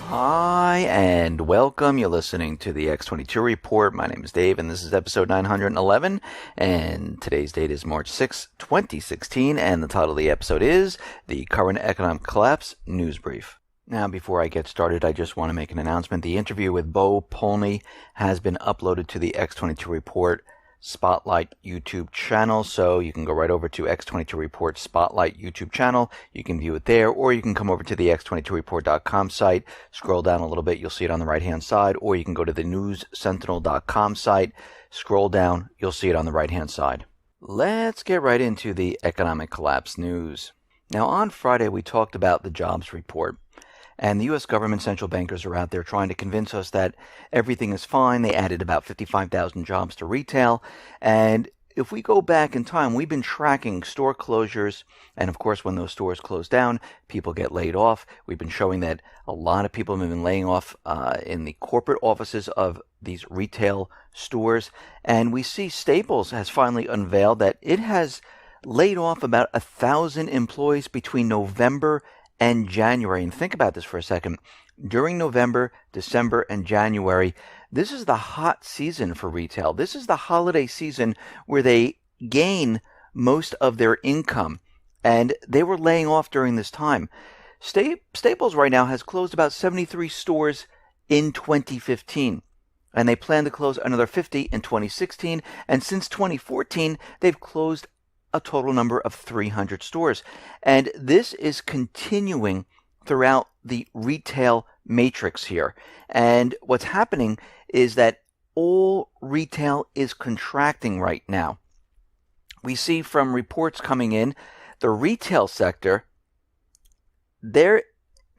Hi, and welcome. You're listening to the X22 Report. My name is Dave, and this is episode 911. And today's date is March 6, 2016, and the title of the episode is The Current Economic Collapse News Brief. Now, before I get started, I just want to make an announcement. The interview with Bo Polney has been uploaded to the X22 Report Spotlight YouTube channel, so you can go right over to X22 Report Spotlight YouTube channel. You can view it there, or you can come over to the x22report.com site, scroll down a little bit, you'll see it on the right hand side, or you can go to the newssentinel.com site, scroll down, you'll see it on the right hand side. Let's get right into the economic collapse news. Now, on Friday we talked about the jobs report. And the U.S. government central bankers are out there trying to convince us that everything is fine. They added about 55,000 jobs to retail. And if we go back in time, we've been tracking store closures. And of course, when those stores close down, people get laid off. We've been showing that a lot of people have been laying off in the corporate offices of these retail stores. And we see Staples has finally unveiled that it has laid off about 1,000 employees between November and January. And think about this for a second. During November, December, and January, this is the hot season for retail. This is the holiday season where they gain most of their income. And they were laying off during this time. Staples right now has closed about 73 stores in 2015. And they plan to close another 50 in 2016. And since 2014, they've closed a total number of 300 stores. And this is continuing throughout the retail matrix here. And what's happening is that all retail is contracting right now. We see from reports coming in, the retail sector, they're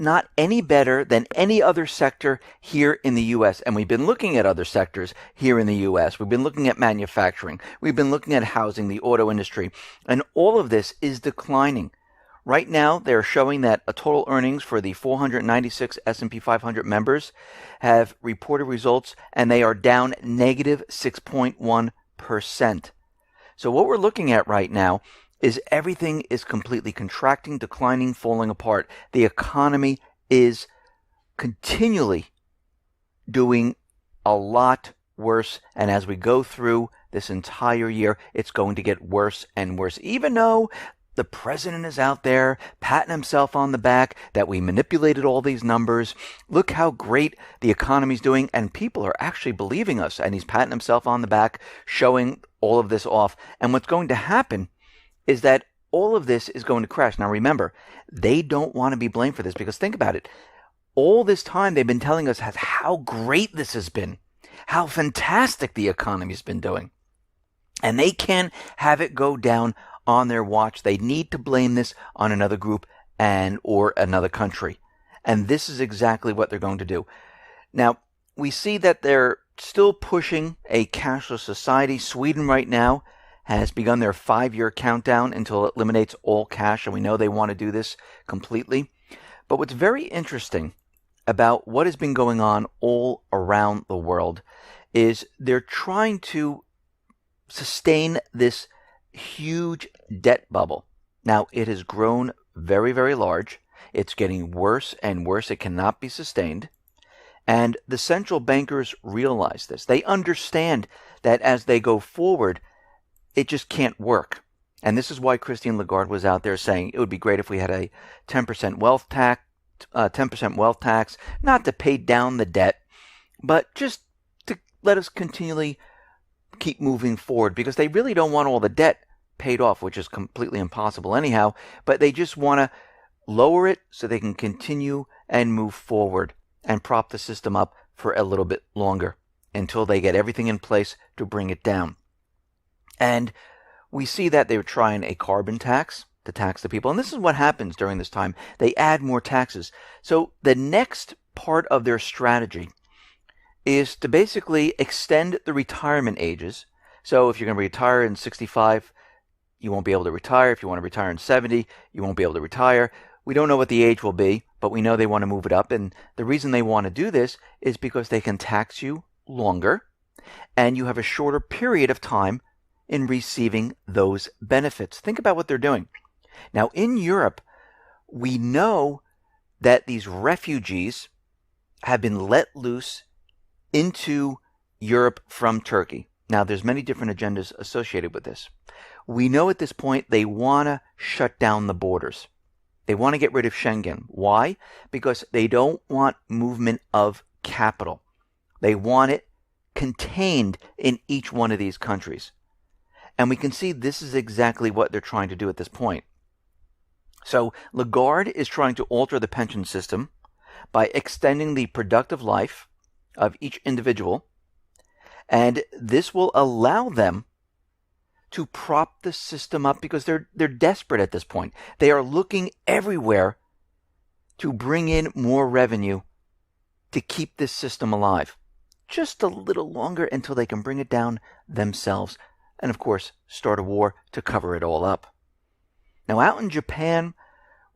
not any better than any other sector here in the U.S. And we've been looking at other sectors here in the U.S. We've been looking at manufacturing. We've been looking at housing, the auto industry. And all of this is declining. Right now, they're showing that a total earnings for the 496 S&P 500 members have reported results, and they are down negative 6.1%. So what we're looking at right now is everything is completely contracting, declining, falling apart. The economy is continually doing a lot worse. And as we go through this entire year, it's going to get worse and worse. Even though the president is out there patting himself on the back that we manipulated all these numbers. Look how great the economy's doing. And people are actually believing us. And he's patting himself on the back, showing all of this off. And what's going to happen is that all of this is going to crash. Now remember, they don't want to be blamed for this, because think about it. All this time they've been telling us how great this has been, how fantastic the economy's been doing. And they can't have it go down on their watch. They need to blame this on another group or another country. And this is exactly what they're going to do. Now, we see that they're still pushing a cashless society. Sweden right now has begun their 5-year countdown until it eliminates all cash, and we know they want to do this completely. But what's very interesting about what has been going on all around the world is they're trying to sustain this huge debt bubble. Now, it has grown very, very large. It's getting worse and worse. It cannot be sustained. And the central bankers realize this. They understand that as they go forward, it just can't work. And this is why Christine Lagarde was out there saying it would be great if we had a 10% wealth tax, not to pay down the debt, but just to let us continually keep moving forward, because they really don't want all the debt paid off, which is completely impossible anyhow, but they just want to lower it so they can continue and move forward and prop the system up for a little bit longer until they get everything in place to bring it down. And we see that they're trying a carbon tax to tax the people. And this is what happens during this time. They add more taxes. So the next part of their strategy is to basically extend the retirement ages. So if you're going to retire in 65, you won't be able to retire. If you want to retire in 70, you won't be able to retire. We don't know what the age will be, but we know they want to move it up. And the reason they want to do this is because they can tax you longer, and you have a shorter period of time in receiving those benefits. Think about what they're doing. Now, in Europe, we know that these refugees have been let loose into Europe from Turkey. Now, there's many different agendas associated with this. We know at this point they want to shut down the borders. They want to get rid of Schengen. Why? Because they don't want movement of capital. They want it contained in each one of these countries. And we can see this is exactly what they're trying to do at this point. So Lagarde is trying to alter the pension system by extending the productive life of each individual, and this will allow them to prop the system up because they're desperate at this point. They are looking everywhere to bring in more revenue to keep this system alive. Just a little longer until they can bring it down themselves and, of course, start a war to cover it all up. Now, out in Japan,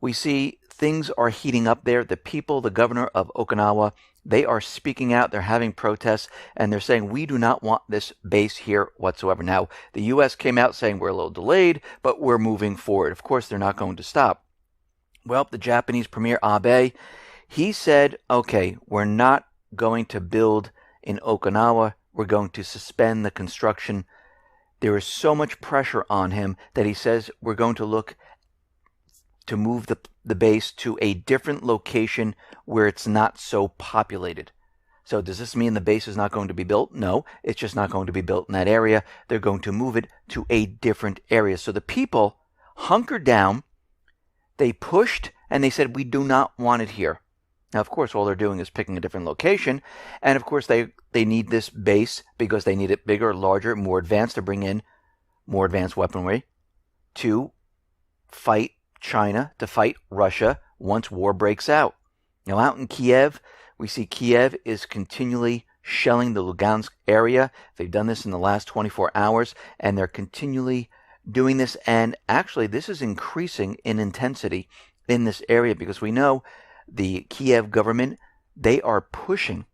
we see things are heating up there. The people, the governor of Okinawa, they are speaking out. They're having protests, and they're saying, we do not want this base here whatsoever. Now, the U.S. came out saying we're a little delayed, but we're moving forward. Of course, they're not going to stop. Well, the Japanese Premier Abe, he said, okay, we're not going to build in Okinawa. We're going to suspend the construction. There is so much pressure on him that he says we're going to look to move the base to a different location where it's not so populated. So does this mean the base is not going to be built? No, it's just not going to be built in that area. They're going to move it to a different area. So the people hunkered down, they pushed, and they said, we do not want it here. Now, of course, all they're doing is picking a different location. And, of course, they need this base because they need it bigger, larger, more advanced to bring in more advanced weaponry to fight China, to fight Russia once war breaks out. Now, out in Kiev, we see Kiev is continually shelling the Lugansk area. They've done this in the last 24 hours, and they're continually doing this. And actually, this is increasing in intensity in this area because we know the Kiev government, they are pushing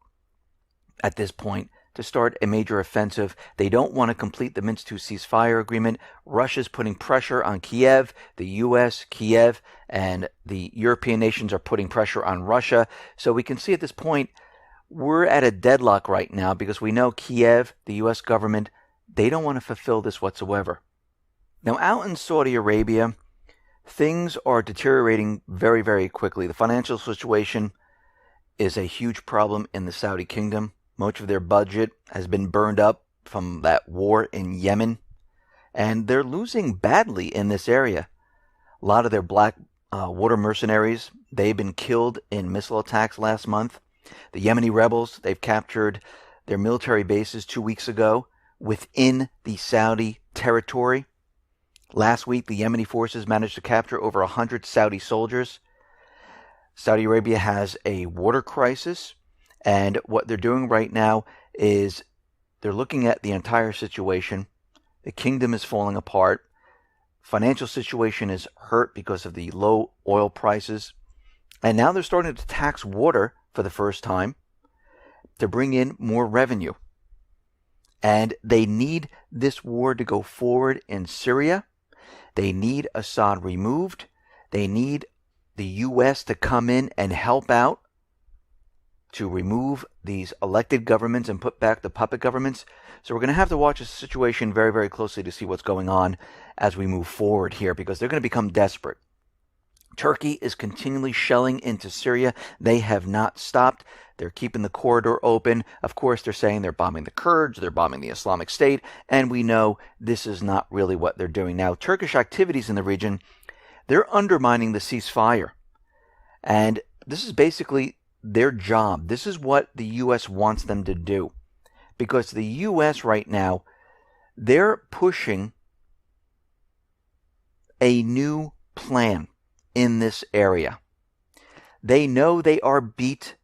at this point to start a major offensive. They don't want to complete the Minsk II ceasefire agreement. Russia's putting pressure on Kiev. The U.S., Kiev, and the European nations are putting pressure on Russia. So we can see at this point, we're at a deadlock right now because we know Kiev, the U.S. government, they don't want to fulfill this whatsoever. Now, out in Saudi Arabia, things are deteriorating very, very quickly. The financial situation is a huge problem in the Saudi kingdom. Much of their budget has been burned up from that war in Yemen, and they're losing badly in this area. A lot of their black water mercenaries, they've been killed in missile attacks last month. The Yemeni rebels, they've captured their military bases 2 weeks ago within the Saudi territory. Last week, the Yemeni forces managed to capture over 100 Saudi soldiers. Saudi Arabia has a water crisis, and what they're doing right now is they're looking at the entire situation. The kingdom is falling apart. Financial situation is hurt because of the low oil prices. And now they're starting to tax water for the first time to bring in more revenue. And they need this war to go forward in Syria. They need Assad removed. They need the U.S. to come in and help out to remove these elected governments and put back the puppet governments. So we're going to have to watch this situation very, very closely to see what's going on as we move forward here, because they're going to become desperate. Turkey is continually shelling into Syria. They have not stopped. They're keeping the corridor open. Of course, they're saying they're bombing the Kurds, they're bombing the Islamic State, and we know this is not really what they're doing. Now, Turkish activities in the region, they're undermining the ceasefire. And this is basically their job. This is what the U.S. wants them to do. Because the U.S. right now, they're pushing a new plan in this area. They know they are beat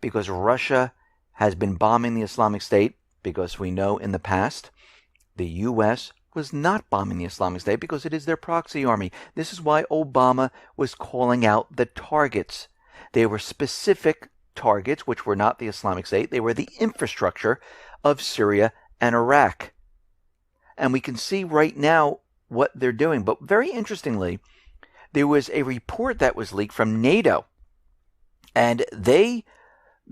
because Russia has been bombing the Islamic State, because we know in the past the U.S. was not bombing the Islamic State because it is their proxy army. This is why Obama was calling out the targets. They were specific targets, which were not the Islamic State. They were the infrastructure of Syria and Iraq. And we can see right now what they're doing. But very interestingly, there was a report that was leaked from NATO. And they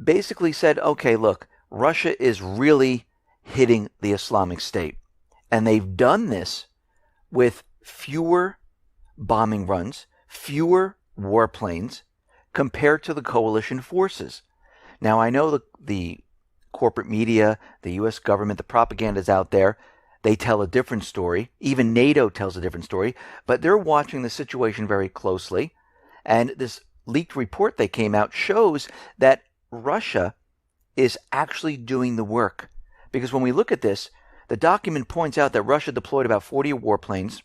basically said, okay, look, Russia is really hitting the Islamic State. And they've done this with fewer bombing runs, fewer warplanes compared to the coalition forces. Now, I know the corporate media, the U.S. government, the propaganda is out there. They tell a different story. Even NATO tells a different story. But they're watching the situation very closely. And this leaked report that came out shows that Russia is actually doing the work. Because when we look at this, the document points out that Russia deployed about 40 warplanes,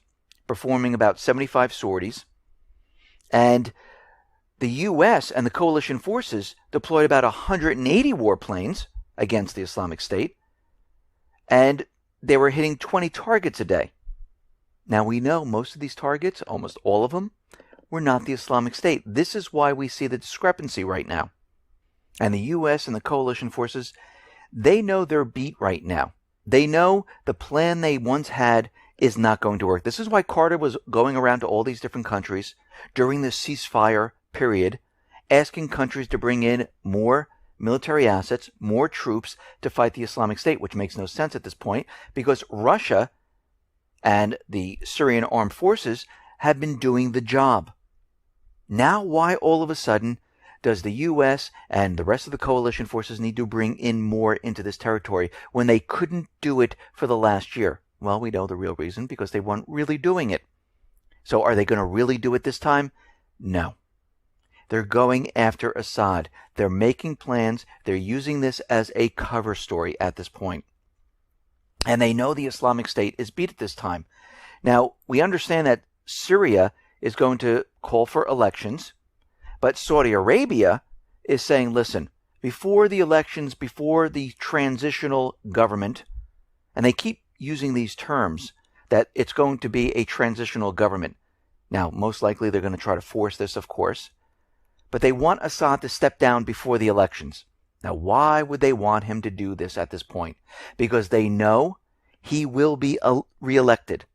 performing about 75 sorties. And the U.S. and the coalition forces deployed about 180 warplanes against the Islamic State. And they were hitting 20 targets a day. Now we know most of these targets, almost all of them, were not the Islamic State. This is why we see the discrepancy right now. And the U.S. and the coalition forces, they know their beat right now. They know the plan they once had is not going to work. This is why Carter was going around to all these different countries during the ceasefire period, asking countries to bring in more military assets, more troops to fight the Islamic State, which makes no sense at this point because Russia and the Syrian armed forces have been doing the job. Now, why all of a sudden does the U.S. and the rest of the coalition forces need to bring in more into this territory when they couldn't do it for the last year? Well, we know the real reason, because they weren't really doing it. So are they going to really do it this time? No. They're going after Assad. They're making plans. They're using this as a cover story at this point. And they know the Islamic State is beat at this time. Now, we understand that Syria is going to call for elections, but Saudi Arabia is saying, listen, before the elections, before the transitional government, and they keep using these terms, that it's going to be a transitional government. Now, most likely they're going to try to force this, of course, but they want Assad to step down before the elections. Now, why would they want him to do this at this point? Because they know he will be reelected.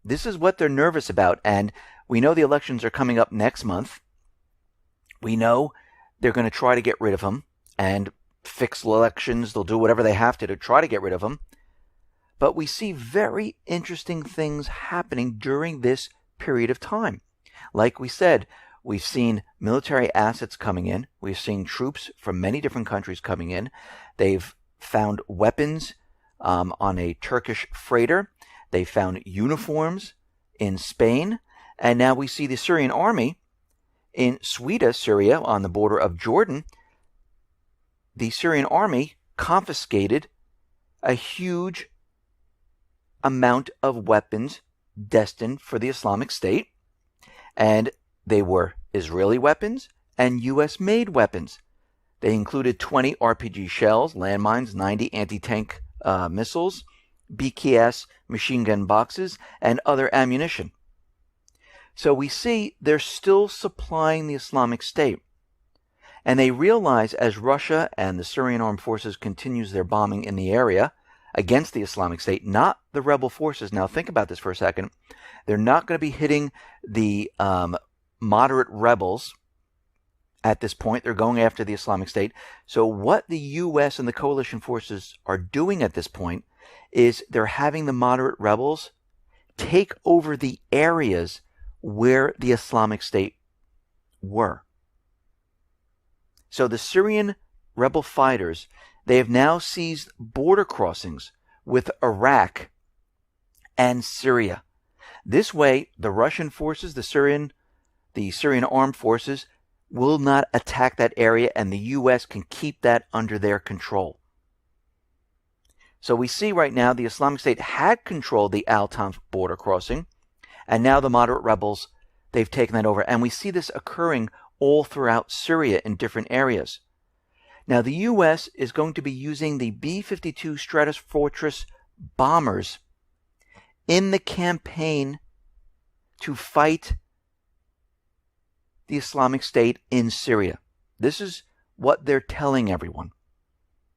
This is what they're nervous about, and we know the elections are coming up next month. We know they're going to try to get rid of him and fix elections. They'll do whatever they have to try to get rid of him. But we see very interesting things happening during this period of time. Like we said, we've seen military assets coming in. We've seen troops from many different countries coming in. They've found weapons on a Turkish freighter. They found uniforms in Spain. And now we see the Syrian army in Swida, Syria, on the border of Jordan. The Syrian army confiscated a huge amount of weapons destined for the Islamic State. And they were Israeli weapons and U.S.-made weapons. They included 20 RPG shells, landmines, 90 anti-tank missiles, BKS machine gun boxes, and other ammunition. So we see they're still supplying the Islamic State. And they realize as Russia and the Syrian armed forces continues their bombing in the area against the Islamic State, not the rebel forces. Now think about this for a second. They're not going to be hitting the moderate rebels at this point. They're going after the Islamic State. So what the U.S. and the coalition forces are doing at this point is they're having the moderate rebels take over the areas where the Islamic State were. So the Syrian rebel fighters, they have now seized border crossings with Iraq and Syria. This way, the Russian forces, the Syrian armed forces, will not attack that area, and the U.S. can keep that under their control. So we see right now the Islamic State had controlled the Al-Tanf border crossing, and now the moderate rebels, they've taken that over. And we see this occurring all throughout Syria in different areas. Now the U.S. is going to be using the B-52 Stratofortress bombers in the campaign to fight the Islamic State in Syria. This is what they're telling everyone.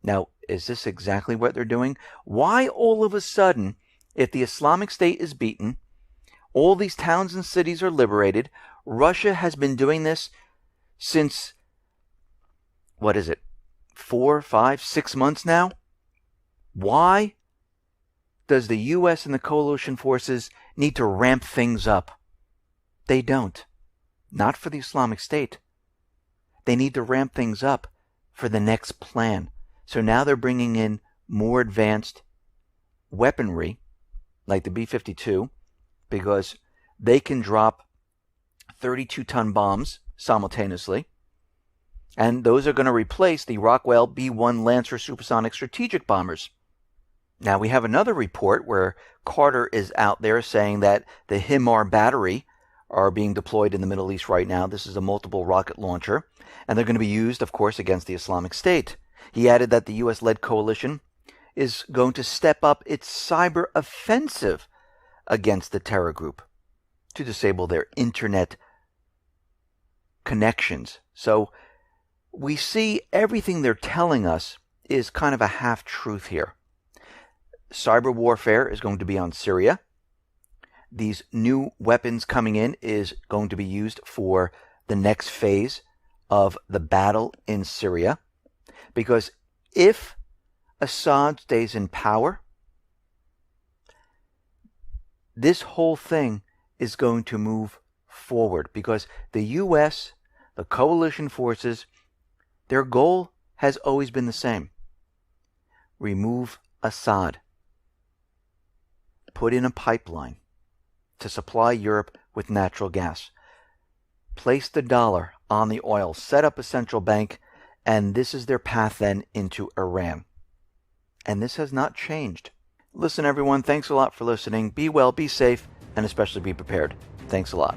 Now, is this exactly what they're doing? Why all of a sudden, if the Islamic State is beaten, all these towns and cities are liberated, Russia has been doing this since what is it, 4, 5, 6 months now? Why does the U.S. and the coalition forces need to ramp things up? They don't. Not for the Islamic State. They need to ramp things up for the next plan. So now they're bringing in more advanced weaponry, like the B-52, because they can drop 32-ton bombs simultaneously. And those are going to replace the Rockwell B-1 Lancer supersonic strategic bombers. Now, we have another report where Carter is out there saying that the HIMAR battery are being deployed in the Middle East right now. This is a multiple rocket launcher, and they're going to be used, of course, against the Islamic State. He added that the U.S.-led coalition is going to step up its cyber offensive against the terror group to disable their internet connections. So we see everything they're telling us is kind of a half-truth here. Cyber warfare is going to be on Syria. These new weapons coming in is going to be used for the next phase of the battle in Syria. Because if Assad stays in power, this whole thing is going to move forward. Because the U.S., the coalition forces, their goal has always been the same. Remove Assad. Put in a pipeline to supply Europe with natural gas. Place the dollar on the oil. Set up a central bank. And this is their path then into Iran. And this has not changed. Listen, everyone, thanks a lot for listening. Be well, be safe, and especially be prepared. Thanks a lot.